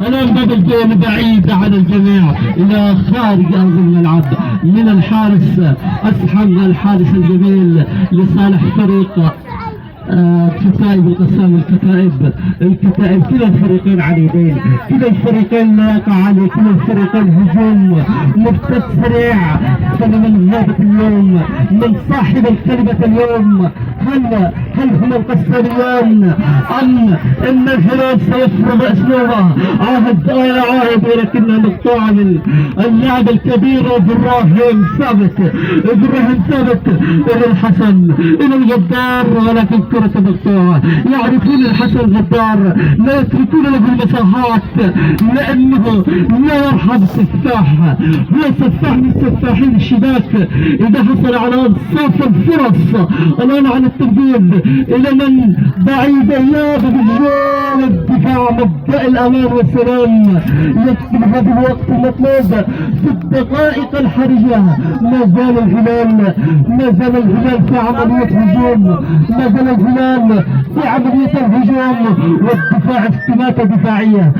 الان باب الجول بعيد عن الجميع الى خارج ارض الملعب من الحارس اسحم، الحارس الجميل لصالح فريق كتائب القسام. الكتائب كلا الفريقين عنيدين، كلا الفريقين لا يقع عليه، كلا الفريقين هجوم مرتد سريع. فمن غابة اليوم من صاحب الكلمة اليوم، هل هم القساميون ام ان الهلال سيفرض اسلوبه؟ عاهد ولكنها مقطوعة من اللاعب الكبير ابراهيم ثابت الى الحسن الى الجدار، ولكن كرة مقطوعة. يعرفون الحسن الغدار، لا يتركون له المساحات لانه لا يرحم سفاح، هو سفاح من سفاحين الشباك. اذا حصل على انصاف الفرص الان على التبديل الى من بعيد اياب بالجول، الدفاع مبدأ الامان والسلام يكتب هذا الوقت المطلوب في الدقائق الحرجة. ما زال الهلال في عملية هجوم، ما زال الهلال في عملية الهجوم والدفاع. استماتة دفاعية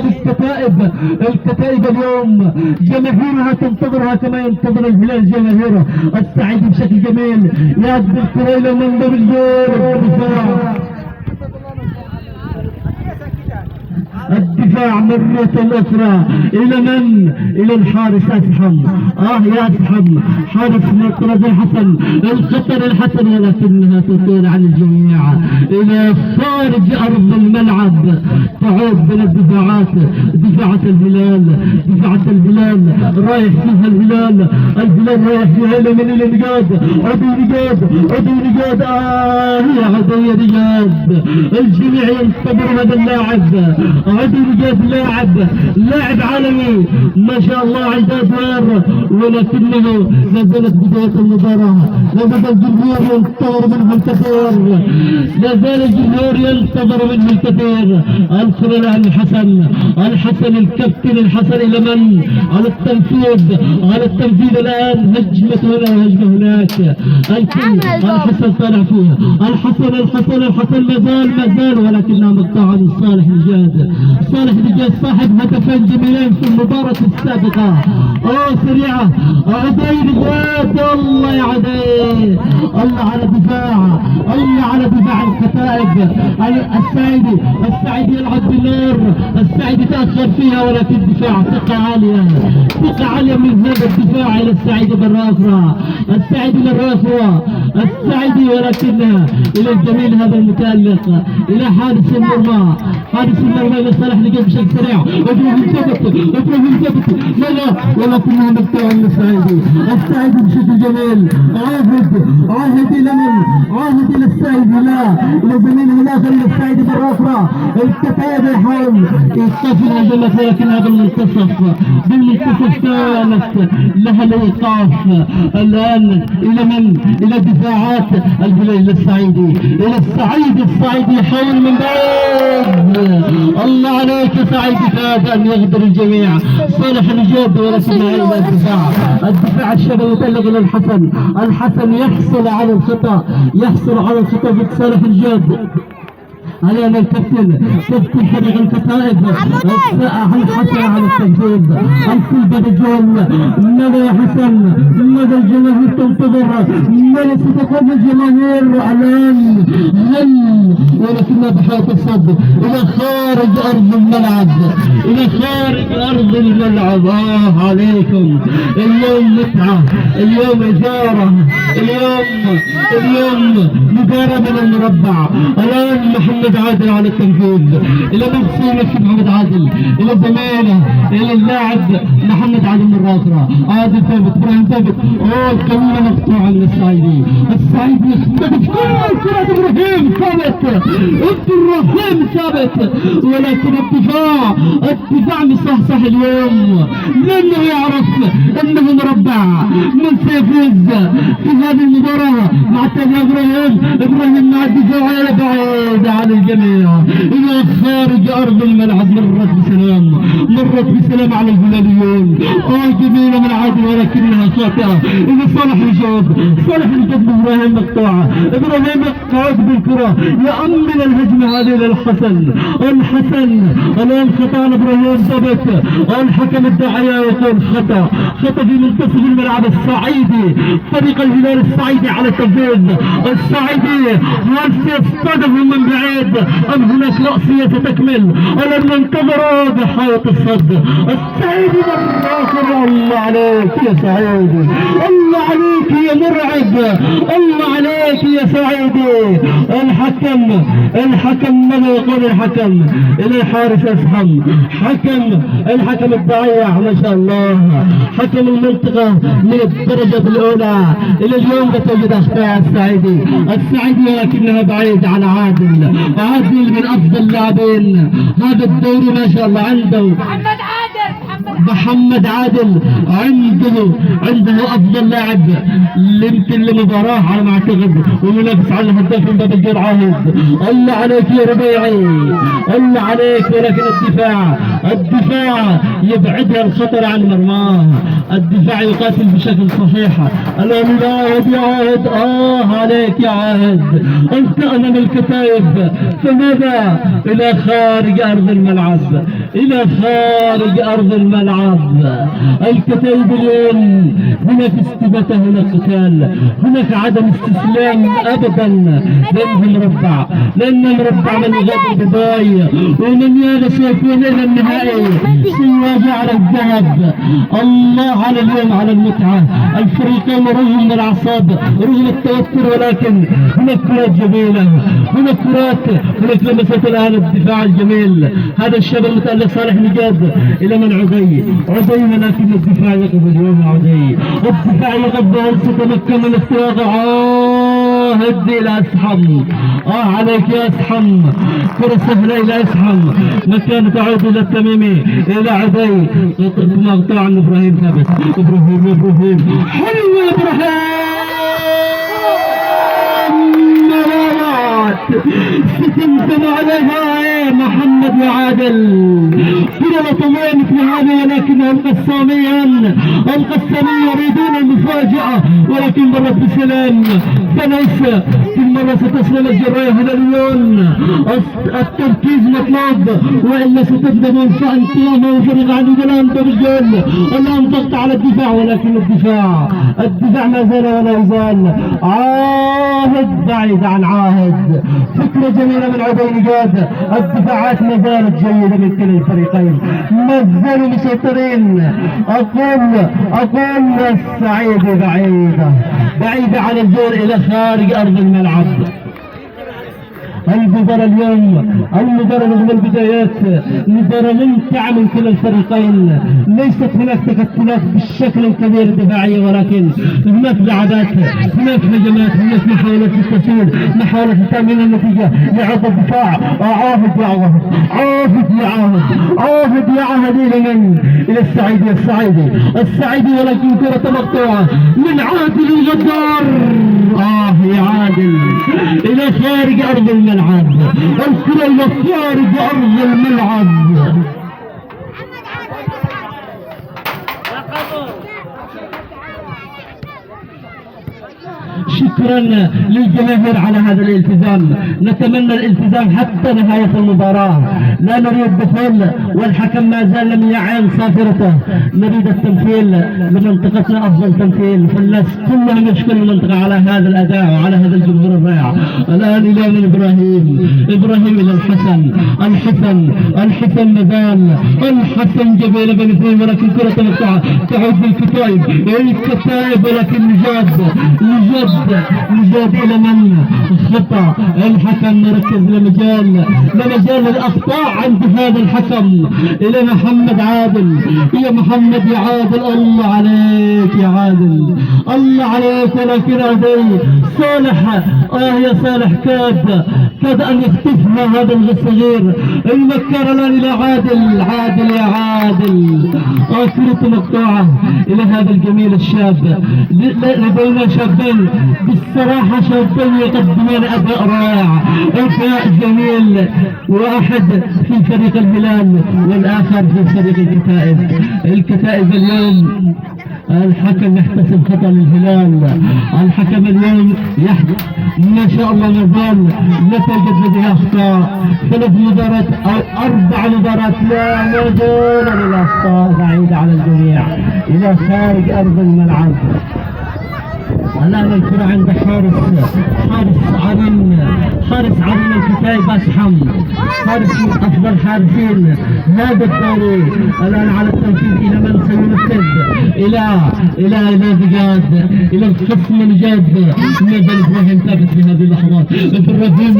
للكتائب. الكتائب اليوم جماهيرها تنتظرها كما ينتظر الهلال جماهيره. السعيد بشكل جميل يعد الكرة إلى منبر الجول. الدفاع مرة أخرى إلى من؟ إلى الحارس أسحم. يا أسحم، حارس مطرد الحسن، الخطر الحسن، ولكنها تطول عن الجميع إلى خارج أرض الملعب. تعود بين الدفاعات، دفاعة الهلال رايح فيها الهلال رايح فيها إلى من؟ إلى نجاد، عدو نجاد. هي عدو نجاد. الجميع ينتظر هذا اللاعب. عدو نجاد لاعب عالمي ما شاء الله عند أدوار، ولكنه لا زالت بداية المباراة. لا زال الجمهور ينتظر منه الكثير، الكرة الآن الحسن الكابتن الحسن إلى من؟ على التنفيذ الآن. هجمة هنا وهجمة هناك. الحسن طالع فيها. الحسن ما زال ولكنها مقطوعة من صالح نجاد صاحب هدفين جميلين في المباراة السابقة. سريعة عدي نجاد. الله يا عدي، الله على دفاع الكتائب. السعيد يلعب بالنار، السعيد تأخر فيها، ولكن دفاع ثقة عالية من هذا الدفاع إلى السعيد مرة أخرى. السعيد ولكنها إلى الجميل هذا المتألق إلى حارس المرمى إلى صالح نجاد بشكل سريع. ابراهيم ثبت لا ولكنها مقطوعة من السعيد بشكل جميل. عاهد إلى من؟ عاهد إلى السعيد، إلى زميله الآخر إلى السعيد مرة أخرى. الكتائب يحاول يتصل الجلة، ولكنها بالمنتصف كانت لها الإيقاف. الآن إلى من؟ إلى دفاعات الهلال إلى السعيد يحاول من بعيد. الله عليك يا سعيد، كاد أن يغدر الجميع. صالح نجاد ولكنها إلى الدفاع الشبابي يتألق إلى الحسن يحصل على الخطأ في صالح نجاد. الآن الكابتن فريق الكتائب الحسن على التنفيذ. الكل الجول. ماذا يا حسن؟ ماذا الجماهير تنتظر؟ ماذا ستقوم الجماهير الآن؟ ولكنها بحيث الصد إلى خارج أرض الملعب. عليكم اليوم متعة، اليوم إثارة، اليوم مباراة من المربع. الآن محمد عادل على التنفيذ إلى مبسوط محمد عادل إلى زميله إلى اللاعب محمد عادل مرة أخرى. عادل ثابت، إبراهيم ثابت. الكلمة مقطوعة من السعيد يختلف كرة إبراهيم ثابت، ولكن الدفاع مصحصح اليوم، لأنه يعرف أنه مربع من سيفوز في هذه المباراة. مع التابع إبراهيم مع الدفاع بعيد عن الجميع الى خارج ارض الملعب. مرت بسلام على الهلاليون. جميلة من عادل ولكنها خاطئة الى صالح الجد ابراهيم مقطوعة. ابراهيم قاعد بالكرة يأمن الهجمة هذه للحسن. الان خطأ على ابراهيم ثبت. الحكم الداعية يقول خطأ في منتصف الملعب. الصعيدي فريق الهلال الصعيدي على التنفيذ. الصعيدي هل سيصطدم من بعيد ام هناك رأسية ستكمل؟ الان ننتظر بحائط الصد. الصعيدي مرة. الله عليك يا صعيدي، الله عليك يا مرعب، الله عليك يا صعيدي. الحكم ماذا يقول الحكم؟ الى الحارس اسحم. الحكم الضعيف ما شاء الله، حكم المنطقة من الدرجة الاولى. الى اليوم تجد اخطاء الصعيدي ولكنها بعيد عن عادل من افضل اللاعبين هذا الدوري ما شاء الله. عنده محمد عادل عنده افضل لاعب يمكن لمباراه على ما اعتقد، ومنافس على الهداف من باب الجول عاهد. الله عليك يا ربيعي، الله عليك. ولكن الدفاع يبعدها الخطر عن مرماه. الدفاع يقاتل بشكل صحيح. الان يعاهد عليك يا عاهد، انت امام الكتائب. فماذا؟ الى خارج ارض الملعب. الكتائب اليوم هناك استباتة، هناك قتال، هناك عدم استسلام ابدا. لان مربع من يغادر دبي ومن هذا سيكون الى النهائي سيواجه على الذهب. الله على اليوم على المتعة. الفريقين رغم الاعصاب رغم التوتر، ولكن هناك كرات جميلة، هناك لمسات الان الدفاع الجميل. هذا الشاب المتألق صالح نجاد الى من عدي ولكن الدفاع يقف اليوم. الدفاع يقف. هل ستمكن من اختراق عاهد الى اسحم؟ عليك يا اسحم، كرة سهلة الى اسحم، مكان تعود الى التميمي الى عدي. مقطوع عن ابراهيم ثابت. ابراهيم حلو يا ستنتم عليها محمد وعادل. كرة طويلة مثل هذه ولكنها القسامية يريدون المفاجأة، ولكن مرت بسلام. فليس كل مرة ستسلم الجراية الهلاليون. التركيز مطلوب والا ستندمون. فانتم وفريق عديد الان بالجول. الان ضغط على الدفاع، ولكن الدفاع ما زال ولا يزال. عاهد بعيد عن عاهد. فكرة جميلة من عدي نجاد. الدفاعات ما زالت جيدة من كلا الفريقين، ما زالوا مسيطرين. أقول الصعيدي بعيدة عن الجول إلى خارج أرض الملعب. المباراة اليوم رغم البدايات مباراة ممتعة من كلا الفريقين. ليست هناك تكتلات بالشكل الكبير الدفاعية، ولكن هناك لعبات، هناك هجمات، هناك محاولات للتسويق، محاولة تأمين النتيجة. يعود الدفاع. عاهد إلى من؟ إلى الصعيدي ولكن كرة مقطوعة من عادل الغدار. يا عادل إلى خارج أرض الملعب. الكرة إلى خارج أرض الملعب. شكرا للجماهير على هذا الالتزام. نتمنى الالتزام حتى نهاية المباراة. لا نريد دخول، والحكم ما زال لم يعين صافرته. نريد التمثيل لمنطقتنا، افضل تمثيل. فالناس كلهم يشكروا المنطقة على هذا الاداء وعلى هذا الجمهور الرائع. الان الى من ابراهيم الى الحسن مازال. الحسن جبيل بن اثنين، ولكن كرة مقطوعة تعود للكتائب ولكن نجاد الى من؟ خطأ. الحكم مركز لمجال الاخطاء عند هذا الحكم. الى محمد عادل. يا محمد يا عادل، الله عليك يا عادل، الله عليك. ولكن عدي صالح يا صالح كاد ان يختفها هذا الصغير. المكان الان الى عادل يا عادل. كرة مقطوعة الى هذا الجميل الشاب. لدينا شابين الصراحة شابين يقدمون أداء رائع، أداء جميل، واحد في فريق الهلال والآخر في فريق الكتائب. الكتائب اليوم الحكم يحتسب خطأ للهلال، الحكم اليوم ما شاء الله ما زال لا توجد لديه أخطاء، 3 مباريات أو 4 مباريات لا زال الأخطاء بعيدة على الجميع إلى خارج أرض الملعب. الآن الكرة عند حارس عرين الكتائب أسحم، حارس من أفضل حارسين هذا الدوري. الآن على التنفيذ إلى من سينفذ؟ إلى بجاد، إلى الخصم الجاد. نزل إبراهيم ثابت في هذه اللحظات. إبراهيم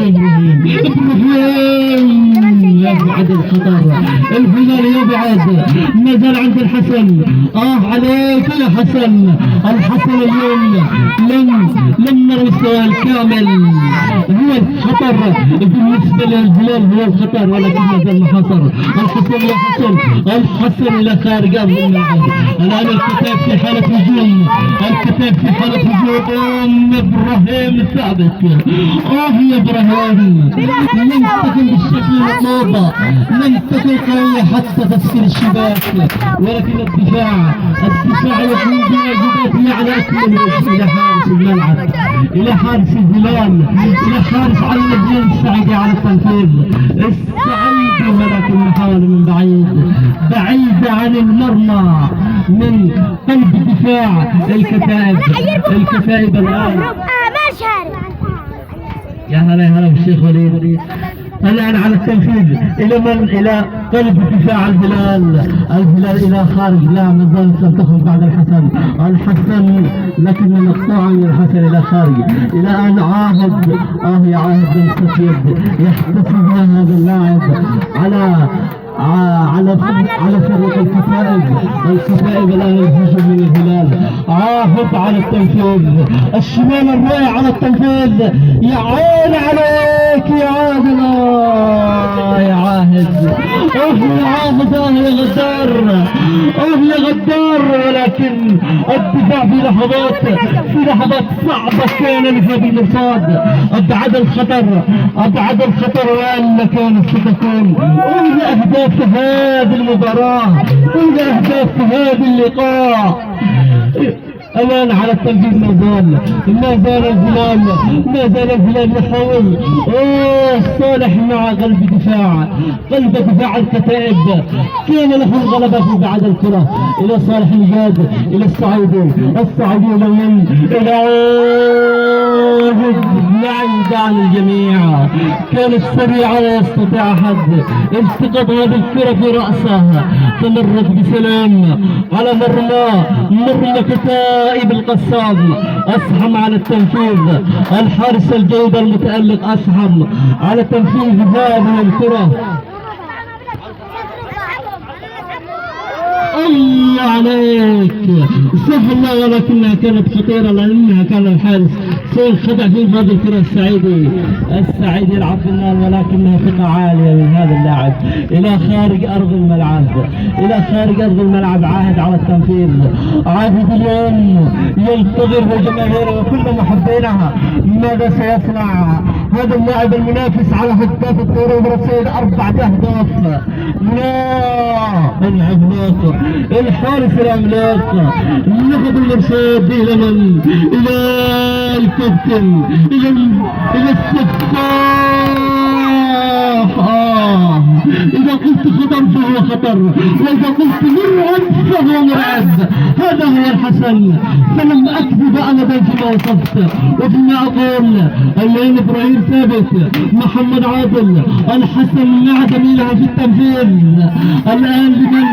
يبعد الخطر، الهلال يبعد، نزل عند الحسن. عليك يا حسن. الحسن اليوم لم نرى المستوى الكامل، هو الخطر بالنسبة للهلال، هو الخطر ولكن ما زال محاصر. الحسن إلى خارج أرض الملعب. الآن الكتاب في حالة هجوم، إبراهيم ثابت. يا إبراهيم لم تكن بالشكل المطلوب، لم تكن قوية حتى تسكير الشباك، ولكن الدفاع يقوم بواجباته على أكمل وجه. إلى حارس الملعب، إلى حارس الهلال، إلى حارس علي الدين السعيدي على التنفيذ. السعيدي ولكن محاولة من بعيد عن المرمى من قلب دفاع الكتائب الآن. يا هلا بالشيخ وليد. الآن على التنفيذ إلى قلب دفاع الهلال إلى خارج. لا ما زالت لم تخرج بعد الحسن لكن من الطاعة من الحسن إلى خارج. إلى أن عاهد بن سفيد يحتسب هذا اللاعب على فريق الكتائب الآن الهجوم من الهلال. عاهد على التنفيذ، الشمال الرائع على التنفيذ. يا عين عليك يا عادل، يا عاهد. يا غدار. ولكن الدفاع في لحظات صعبة كان لهذه المرصاد. أبعد الخطر وأن كانت ستكون أهداف هذه المباراة، أهداف هذا اللقاء. الآن على التنفيذ ما زال الهلال يحاول. صالح مع قلب دفاع الكتائب كان له الغلبة في بعد الكرة. إلى صالح الجاد، إلى السعيدي إلى بعيد عن الجميع، كانت سريعة لا يستطيع أحد التقط هذه الكرة في رأسه، تمرت بسلام على مرمى كتائب القصاب. أسحم على التنفيذ، الحارس الجيد المتألق أسحم على تنفيذ هذه الكرة. الله عليك، سهلة ولكنها كانت خطيرة لأنها كان الحارس سينخدع في هذه الكرة. السعيدي يلعب بالنار ولكنها ثقة عالية من هذا اللاعب. إلى خارج أرض الملعب. عاهد على التنفيذ. عاهد اليوم ينتظر جماهيره وكل محبينها ماذا سيصنع هذا اللاعب المنافس على هداف الدوري برصيد 4 أهداف. العملاق، الحارس العملاق، ناخذ المرصاد إلى من؟ إلى الكابتن، إلى السفاح. إذا قلت خطر فهو خطر، وإذا قلت مرعب فهو مرعب. هذا هو الحسن، فلم أكذب أبدا فيما وصفت وفيما أقول. الآن إبراهيم ثابت، محمد عادل، الحسن مع زميله في التنفيذ. الآن لمن؟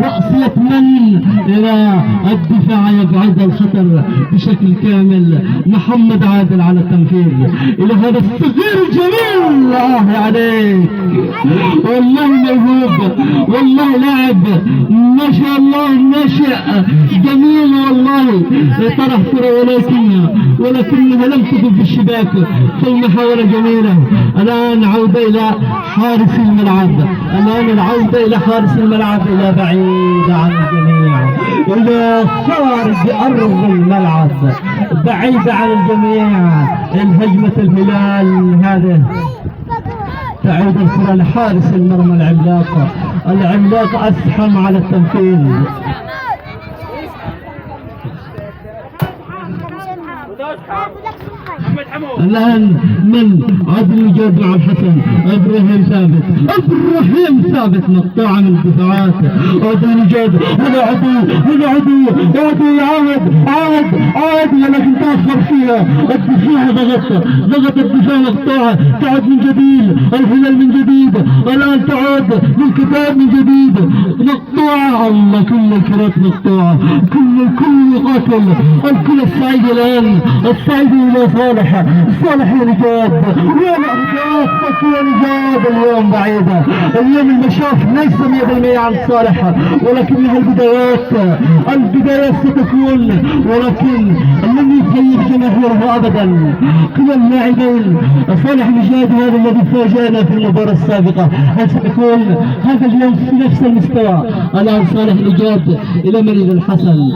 رأسية من؟ إلى الدفاع يبعد الخطر بشكل كامل. محمد عادل على التنفيذ إلى هذا الصغير الجميل. الله عليك، والله موهوب، والله لاعب ما شاء الله، ناشئ جميل والله. طرح كرة ولكنها لم تكن في الشباك، في محاولة جميلة. الآن عودة إلى حارس الملعب، إلى بعيد عن الجميع، إلى خارج أرض الملعب. بعيدة عن الجميع. الهجمة الهلال هذه تعود الكرة لحارس المرمى العملاق أسحم على التنفيذ. الآن من عبد المجيد مع الحسن. إبراهيم ثابت مقطوعة من الدفاعات. عبد المجيد هذا عدو عاد ولكن تأخر فيها الدفاع. ضغط الدفاع مقطوعة. تعود من جديد الهلال من جديد. الآن تعود للكتاب من جديد مقطوعة. الله كل الكرات مقطوعة. كل يقاتل الكل الصعيدي الآن. الصعيدي إلى صالح ونجاد اليوم بعيدة. اليوم المشاف ليس 100% عن صالح ولكنها البدايات ستكون، ولكن لن يخيب جماهيره ابدا. كل اللاعبين صالح نجاد هذا الذي فاجأنا في المباراة السابقة، هل سيكون هذا اليوم في نفس المستوى؟ الآن صالح نجاد إلى مريد الحسن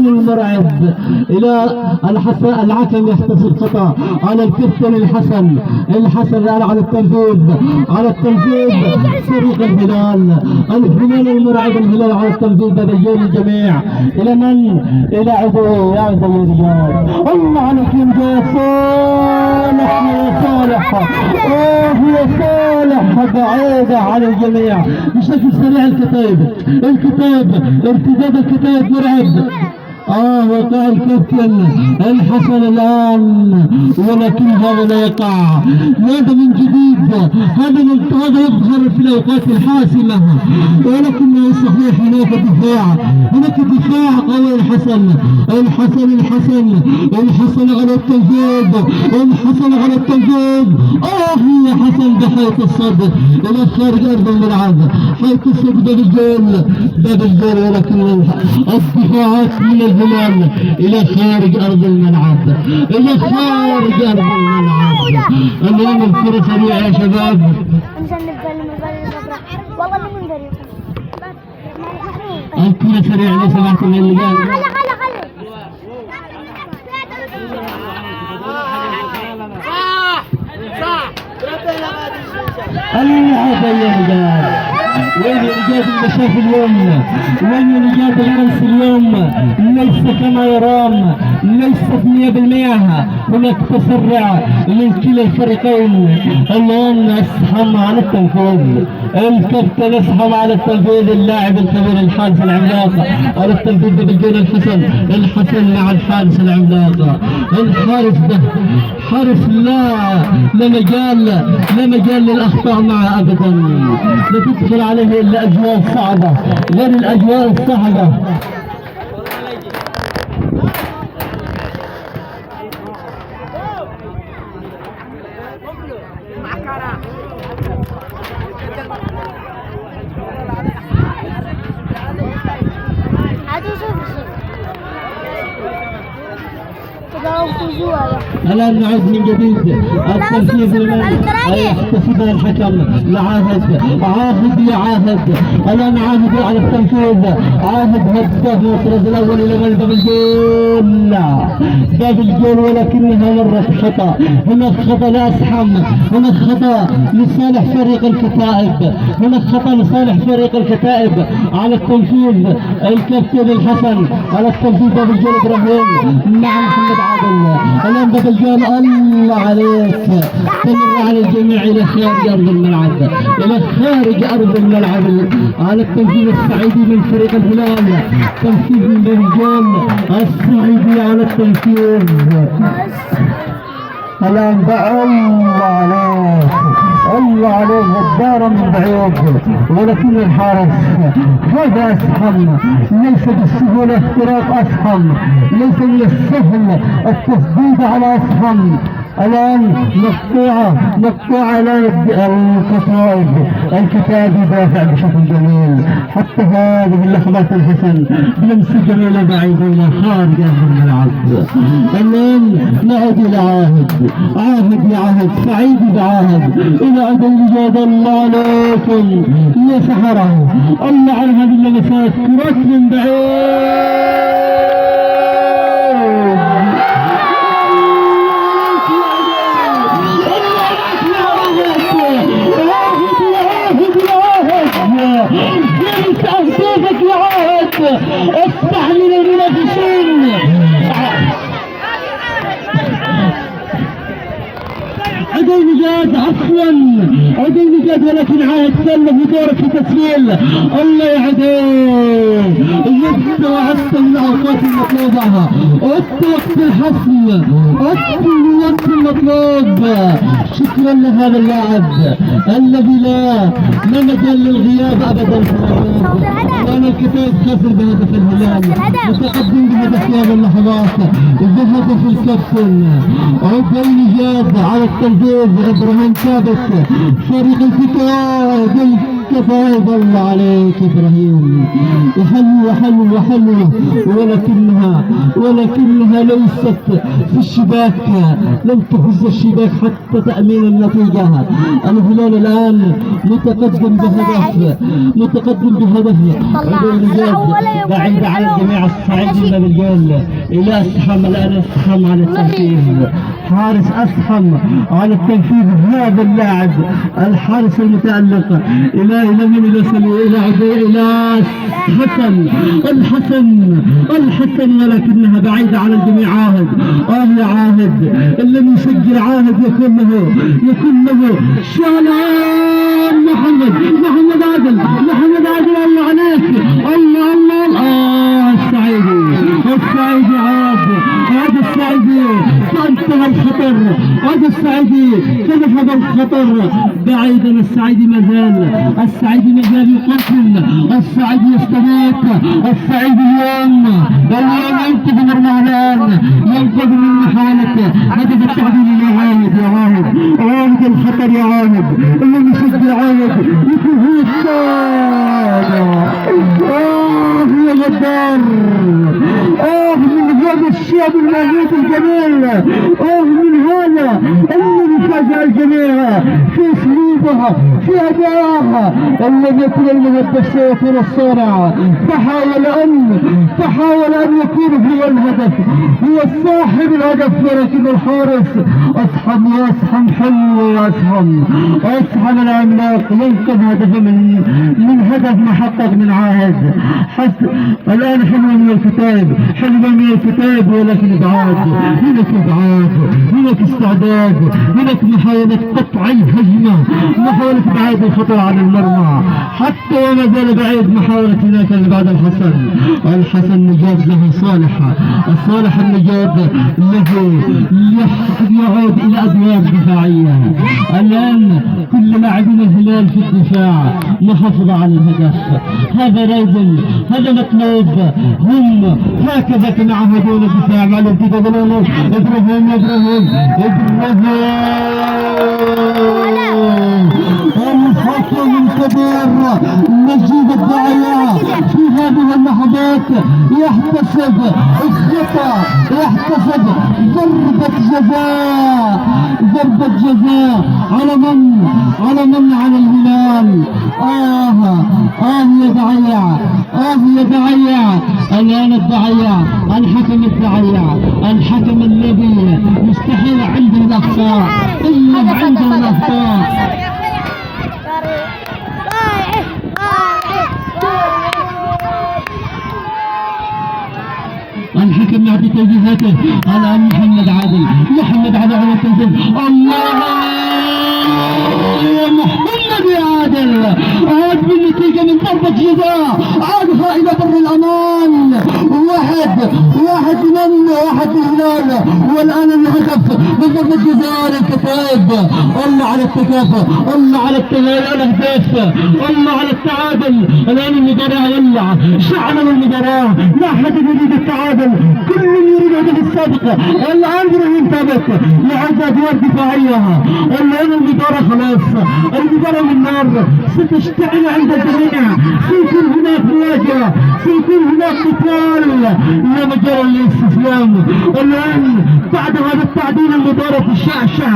المرعب، إلى الحسن الحكم يحتسب خطأ على الكابتن الحسن الآن على التنفيذ فريق الهلال المرعب. الهلال على التنفيذ بين الجميع. إلى من؟ إلى عدو يا رجال. الله عليك يا صالح يا صالح بعيدة على الجميع بشكل سريع. الكتاب ارتداد الكتاب مرعب. وقع الكابتن الحسن الآن، ولكن هذا لا يقع. هذا من جديد، هذا يظهر في الأوقات الحاسمة، ولكنه صحيح هناك دفاع قوي. الحسن على التنفيذ. يا حسن بحيث الصد إلى خارج أرض الملعب، حيث الصد باب الجول، ولكن الدفاعات من الهلال إلى خارج أرض الملعب. اليوم الكرة سريعة يا شباب. الكرة سريعة لو سمحتم اللي قال. وين رجال المشاف اليوم؟ وين رجال الأمس اليوم؟ ليس كما يرام، ليست 100%. هناك تسرع من كلا الفريقين. الآن أسحم على التنفيذ، الكابتن أسحم على التنفيذ. اللاعب الكبير الحارس العملاق على التنفيذ بالجول. الحسن مع الحارس العملاق. الحارس ده حارس لا مجال للأخطاء معه أبدا. لا تدخل عليه إلا أجواء صعبة غير الأجواء الصعبة. الآن نعود من جديد التنفيذ يحتسبها الحكم عاهد يا عاهد. الآن عاهد على التنفيذ. عاهد هدف المطرز الأول إلى باب الجول، ولكنها مرت خطأ. هناك خطأ لأسحم، هناك خطأ لصالح فريق الكتائب على التنفيذ. الكابتن الحسن على التنفيذ باب الجول. إبراهيم مع محمد عادل. الآن باب الجول. الله عليك، تمر على الجميع إلى خارج أرض الملعب، على التنفيذ الصعيدي من فريق الهلال. تنفيذ من باب الجول الصعيدي على التنفيذ. الآن الله عليه غدارا من بعيد، ولكن الحارس هذا أسحم. ليس بالسهولة اختراق أسحم، ليس من السهل التسديد على أسحم. الآن مقطوعة لا الكتاب يدافع بشكل جميل. حتى هذه اللحظات الحسن بلمس جميلة بعيدة إلى خارج الملعب. الآن نعود إلى عاهد سعيد بعاهد إلى عدو الجاد. الله عليكم يا سحرة، الله على هذه اللمسات، كرات من بعيد. اصبح من المنافسين. عدي نجاد عفوا، عدي نجاد، ولكن عاد سلم بدورك في تسجيل. الله يا عدي، جبت وعدت من الاوقات المطلوبه، عدت وقت الحسم، عدت الوقت المطلوب. شكرا لهذا اللاعب الذي لا مجال للغياب ابدا في الهجوم. وانا الكتاب خسر بهدف الهلال، متقدم بهدف في هذه اللحظات بهدف الكابتن عدي نجاد على التنفيذ. ابراهيم ثابت فريق الكتاب بالكفاءة. الله عليك ابراهيم، حلوة حلوة حلوة، ولكنها ليست في الشباك، لم تهز الشباك حتى تأمين النتيجة. الهلال الآن متقدم بهدف، عدي نجاد بعيد عن الجميع الصاعدين بالجول الى اسحم. الان اسحم على التنفيذ، حارس اسحم على التنفيذ. هذا اللاعب الحارس المتألق الى من الى عدي الى الحسن، ولكنها بعيدة عن الجميع. عاهد يا عاهد، ان لم يسجل عاهد يكون له شالان. محمد عادل، الله عليك، الله السعيدي عاد السعيدي انتهى الخطر، كنف الخطر بعيدا. السعيدي ما زال يقاتل، السعيدي يستميت، السعيدي اليوم ينقذ مرمى، ينقذ من محاولة هدف التعديل. يا عاهد الخطر يا عاهد، اللي يسجل عاهد يكون هو السابع. يا غدار، من هذا الشاب الموجود الجميل، من هذا الذي فاجأ الجميع في اسلوبها، في ادائها، الذي يكون المهدف سيكون الصانع. فحاول ان يكون هو الهدف، هو صاحب الهدف، ولكن الحارس اسحم حلو يا اسحم العملاق ينقذ هدف من هدف محقق من عاهد. الان حلوة من الكتاب، ولكن ابعاد، هناك استعداد، هناك محاولة قطع الهجمة، محاولة ابعاد الخطأ عن المرمى، حتى وما زال بعيد محاولة هناك اللي بعد الحسن نجاد له صالح النجاد له يعود الى ادوار دفاعية. الان كل لاعبين الهلال في الدفاع محافظة على الهدف. هذا لازم، هذا مطلوب. هم هكذا كما عهدون الدفاع مع الارتداد. ابراهيم الحكم الكبير نجيب الداعية في هذه اللحظات يحتسب الخطأ، يحتسب ضربة جزاء على الهلال. يا دعية، الآن الحكم الذي مستحيل عنده الأخطاء، الحكم يعطي توجيهاته. الآن محمد عادل على التنفيذ. الله يا محمد يا عادل، عاد بالنتيجة من ضربة جزاء، عادها إلى بر الأمان. واحد للهلال، والآن الهدف من ضربة جزاء للكتاب. الله على التكافؤ، الله على الأهداف، الله على التعادل. الآن المباراة ولع، شعلوا المباراة، لا أحد يريد التعادل، كل يريد الهدف السابق. الآن ابراهيم ثابت لعب أدوار دفاعية. الآن المباراة خلاص، المباراة من نار، ستشتعل عند الجميع، سيكون هناك مواجهة، سيكون هناك قتال، لا مجال للاستسلام. الآن بعد هذا التعديل المباراة تشعشع،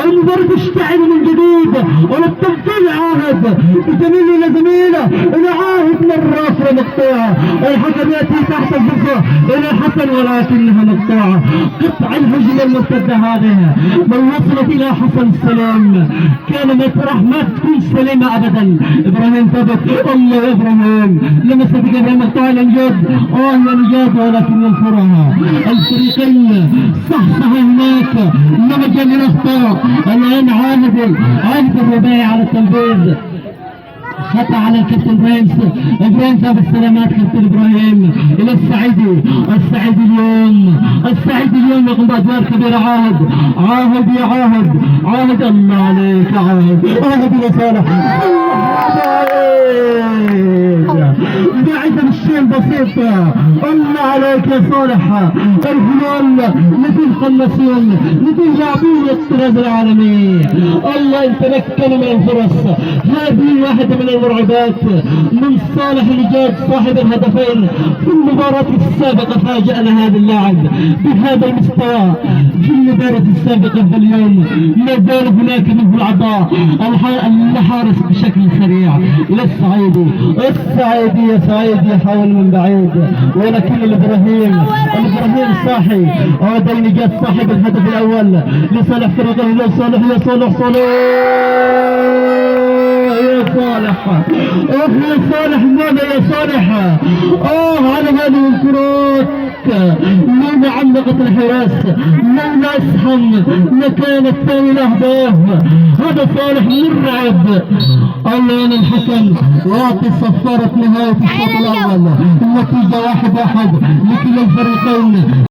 المباراة تشتعل من جديد، والتنفيذ عاهد بزميله إلى زميله، إلى عاهد مرة أخرى. الكرة مقطوعة، الحكم يأتي تحت الفرصة إلى حسن ولكنها مقطوعة. قطع الهجمة المرتدة هذه من وصلت إلى حسن السلام كان مطرح ما تكون سليمة أبدا. إبراهيم ثبت، الله إبراهيم لمست إبراهيم مقطوعة لنجاد، لنجاد ولكن ينفرها الفريقين. صح هناك نمجا للأخطاء. الآن عاهد الرباعي على التنفيذ، خطأ على الكابتن ابراهيم ثابت. السلامات كابتن ابراهيم الى السعيدي. السعيدي اليوم يقوم بادوار كبيره. عاهد يا عاهد الله عليك يا عاهد يا صالح. بعيدا الشيء البسيط، الله عليك يا صالح. الهلال مثل قناصين مثل لاعبين الطراز العالمي. الله ان تمكنوا من الفرص. هذه واحده من المرعبات من صالح نجاد صاحب الهدفين في المباراة السابقة. فاجأنا هذا اللاعب بهذا المستوى في المباراة السابقة. فاليوم ما زال هناك منه العطاء الحارس بشكل سريع الى السعيدي يا سعيدي يحاول من بعيد ولكن الابراهيم صاحي هذا نجاد صاحب الهدف الاول لصالح فريق الهلال. صالح يا صالح ماذا يا صالح؟ على هذه الكرات لولا علقت الحراس، لولا اسهم لكانت ثاني الاهداف. هذا صالح مرعب. الان الحكم يعطي صفارة نهاية الشوط الاول. النتيجة 1-1 لكلا الفريقين.